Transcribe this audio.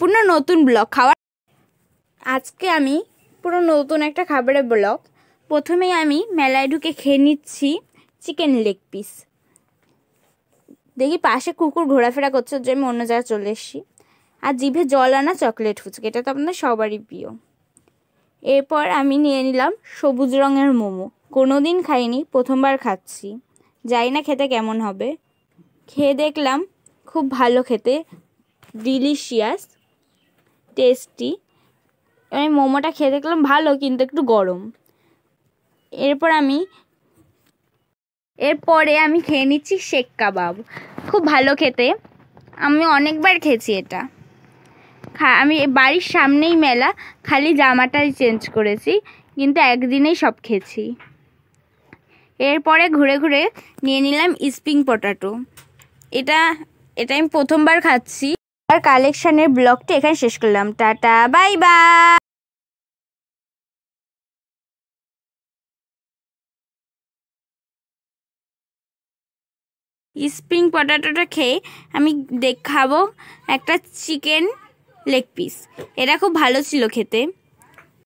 সম্পূর্ণ নতুন ব্লগ খাওয়ার। আজকে আমি পুরো নতুন একটা খাবারের ব্লগ। প্রথমেই আমি মেলায় ঢুকে খেয়ে নিচ্ছি চিকেন লেগ পিস। দেখি পাশে কুকুর ঘোরাফেরা করছে, যে আমি অন্য জায়গায় চলে এসেছি। আর জিভে জল আনা চকলেট ফুচকা, এটা তো আপনাদের সবারই প্রিয়। এরপর আমি নিয়ে নিলাম সবুজ রঙের মোমো। কোনোদিন খাইনি, প্রথমবার খাচ্ছি, জানি না খেতে কেমন হবে। খেয়ে দেখলাম খুব ভালো খেতে, ডিলিশিয়াস, টেস্টি। আমি মোমোটা খেয়ে দেখলাম ভালো, কিন্তু একটু গরম। এরপরে আমি খেয়ে নিচ্ছি শেক কাবাব, খুব ভালো খেতে। আমি অনেকবার খেয়েছি এটা। আমি বাড়ির সামনেই মেলা, খালি জামাটাই চেঞ্জ করেছি, কিন্তু একদিনেই সব খেয়েছি। এরপরে ঘুরে ঘুরে নিয়ে নিলাম স্প্রিং পটাটো। এটা আমি প্রথমবার খাচ্ছি। আর কালেকশনের ব্লগটা এখানে শেষ করলাম। Tata, bye bye. স্প্রিং পটাটোটা খেয়ে আমি খাবো একটা চিকেন লেগ পিস। এটা খুব ভালো ছিল খেতে।